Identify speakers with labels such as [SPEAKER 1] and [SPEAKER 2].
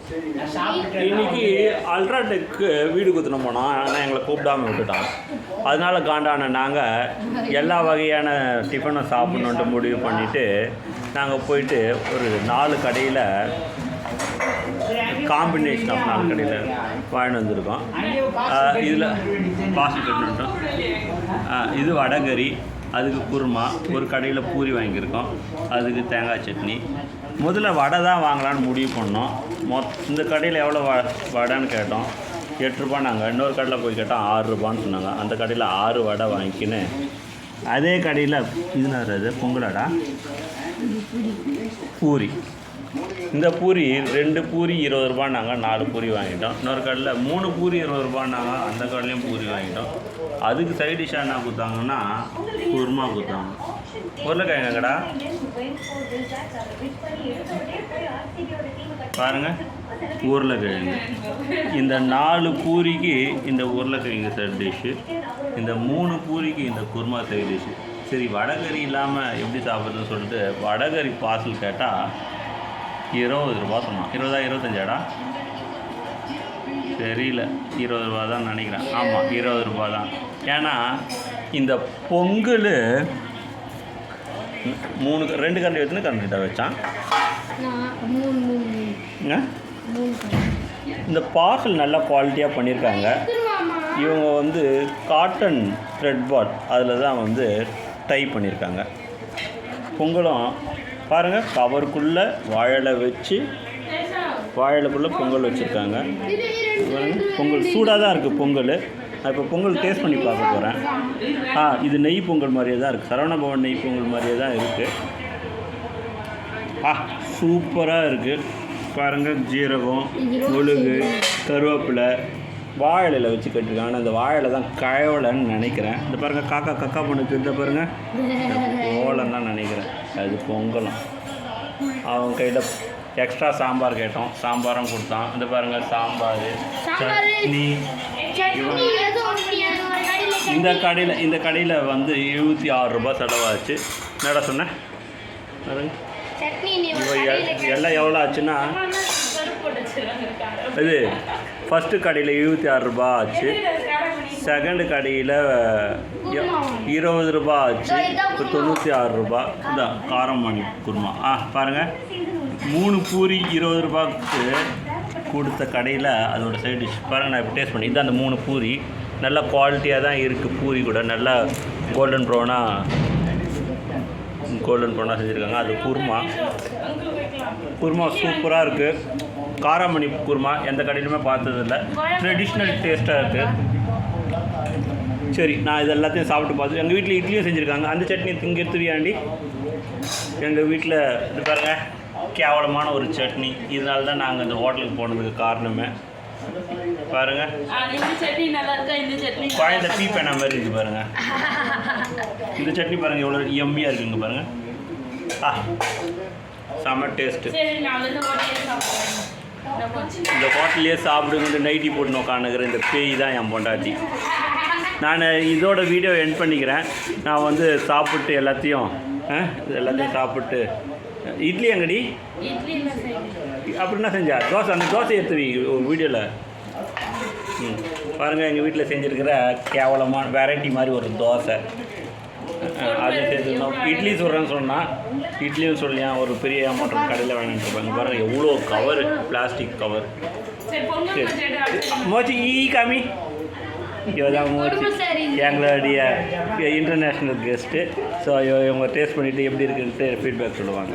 [SPEAKER 1] இன்னைக்கு அல்ட்ராடெக்கு வீடு குத்துன போனோம். ஆனால் எங்களை கூப்பிடாமல் விட்டுட்டான். அதனால காண்டான நாங்கள் எல்லா வகையான டிஃபனும் சாப்பிட்ணுன்ட்டு முடிவு பண்ணிவிட்டு நாங்கள் போயிட்டு ஒரு 4 கடையில் காம்பினேஷன் ஆஃப் 4 கடையில் வாங்கிட்டு வந்திருக்கோம். இதில் பாசி கட்டுட்டோம். இது வடகறி, அதுக்கு குருமா, ஒரு கடையில் பூரி வாங்கியிருக்கோம், அதுக்கு தேங்காய் சட்னி. முதல்ல வடை தான் வாங்கலான்னு முடிவு பண்ணோம். இந்த கடையில் எவ்வளோ வடைன்னு கேட்டோம். 8 ரூபா. நாங்கள் இன்னொரு கடையில் போய் கேட்டோம் 6 ரூபான்னு சொன்னாங்க. அந்த கடையில் 6 வடை வாங்கிக்கின்னு அதே கடையில் இது பொங்கலடா பூரி. இந்த பூரி 2 பூரி 20 ரூபான்னாங்க, 4 பூரி வாங்கிட்டோம். இன்னொரு கடையில் 3 பூரி 20 ரூபான்னாங்க, அந்த கடையிலையும் பூரி வாங்கிட்டோம். அதுக்கு சைட் டிஷ்ஷாக என்ன கொடுத்தாங்கன்னா குருமா கொடுத்தாங்க. உருளைக்கிழங்குங்கடா பாருங்கள், உருளைக்கிழங்கு. இந்த 4 பூரிக்கு இந்த உருளைக்கிழங்கு சைட் டிஷ்ஷு, இந்த 3 பூரிக்கு இந்த குருமா சைட் டிஷ்ஷு. சரி, வடகறி இல்லாமல் எப்படி சாப்பிட்றதுன்னு சொல்லிட்டு வடகறி பார்சல் கேட்டால் 20 ரூபா சொன்னான். 20 25 தெரியல, 20 ரூபா தான் நினைக்கிறேன். ஆமாம், 20 ரூபா தான். ஏன்னா இந்த பொங்கல் 2 கரண்டி எத்தனை கரண்டிட்ட வச்சான். இந்த பார்சல் நல்லா குவாலிட்டியாக பண்ணியிருக்காங்க. இவங்க வந்து காட்டன் த்ரெட் பாட் அதில் தான் வந்து டை பண்ணியிருக்காங்க. பொங்கலும் பாருங்கள், கவருக்குள்ளே வாழை வச்சு வாழைக்குள்ளே பொங்கல் வச்சுருக்காங்க. பொங்கல் சூடாக தான் இருக்குது பொங்கல். நான் இப்போ பொங்கல் டேஸ்ட் பண்ணி பார்க்க போகிறேன். இது நெய் பொங்கல் மாதிரியே தான் இருக்குது. சரவணபவன் நெய் பொங்கல் மாதிரியே தான் இருக்குது. சூப்பராக இருக்குது. பாருங்கள், ஜீரகம், முழுகு, கருவேப்பிலை, வாழையில் வச்சு கட்டிருக்காங்க. ஆனால் அந்த வாழையில் தான் கழவலைன்னு நினைக்கிறேன். இந்த பாருங்கள், கக்கா பண்ணுது. இந்த பாருங்கள், ஓலன்னு தான் நினைக்கிறேன். அது பொங்கலும். அவங்க கையில் எக்ஸ்ட்ரா சாம்பார் கேட்டோம், சாம்பாரும் கொடுத்தான். இந்த பாருங்கள், சாம்பார், சட்னி. இந்த கடையில் வந்து 76 ரூபா செலவாச்சு. என்னடா சொன்னேன் எல்லாம் எவ்வளோ ஆச்சுன்னா, இது ஃபஸ்ட்டு கடையில் 76 ரூபா ஆச்சு, செகண்டு கடையில் 20 ரூபா ஆச்சு, இப்போ 96 ரூபா. இதான் காரமணி குருமா. பாருங்கள், 3 பூரி 20 ரூபாய்க்கு கொடுத்த கடையில் அதோட சைட் டிஷ் பாருங்கள். நான் இப்போ டேஸ்ட் பண்ணி இதான் அந்த 3 பூரி நல்லா குவாலிட்டியாக தான் இருக்குது. பூரி கூட நல்லா கோல்டன் ப்ரௌனாக செஞ்சுருக்காங்க. அது குருமா சூப்பராக இருக்குது. காராமணி குருமா எந்த கடையிலுமே பார்த்ததில்ல. ட்ரெடிஷ்னல் டேஸ்ட்டாக இருக்குது. சரி, நான் இது எல்லாத்தையும் சாப்பிட்டு பார்த்து. எங்கள் வீட்டில் இட்லியும் செஞ்சுருக்காங்க. அந்த சட்னி இங்கே எடுத்துவியாண்டி. எங்கள் வீட்டில் இது பாருங்கள், கேவலமான ஒரு சட்னி. இதனால தான் நாங்கள் இந்த ஹோட்டலுக்கு போனதுக்கு காரணமே. பாருங்கள், குழந்த டீ பேனா மாதிரி இருக்குது பாருங்கள். இந்த சட்னி பாருங்கள் எவ்வளோ எம்மியாக இருக்குங்க பாருங்கள். செம்ம டேஸ்ட்டு. இந்த ஹோட்டல்லையே சாப்பிடுங்கிட்டு நைட்டி போட்டு உட்காந்துக்கிற இந்த பேய் தான் என் பொண்டாட்டி. நான் இதோட வீடியோ எண்ட் பண்ணிக்கிறேன். நான் வந்து சாப்பிட்டு எல்லாத்தையும் சாப்பிட்டு. இட்லி எங்கடி அப்படின்னா செஞ்சா தோசை, அந்த தோசை எடுத்து வீடியோவில் பாருங்கள். எங்கள் வீட்டில் செஞ்சுருக்கிற கேவலமான வெரைட்டி மாதிரி ஒரு தோசை, அது சேர்த்துக்கணும். இட்லி சொல்கிறேன்னு சொன்னால் இட்லியும் சொல்லியா ஒரு பெரிய அமௌண்ட் கடையில் வேணுன்ட்டுருப்பாங்க. பாருங்கள் எவ்வளோ கவர், பிளாஸ்டிக் கவர். சரி, மோச்சி காமி. இவதான் மோச்சி, எங்களுடைய இன்டர்நேஷ்னல் கெஸ்ட்டு. ஸோ இவங்க டேஸ்ட் பண்ணிவிட்டு எப்படி இருக்குன்ட்டு ஃபீட்பேக் சொல்லுவாங்க.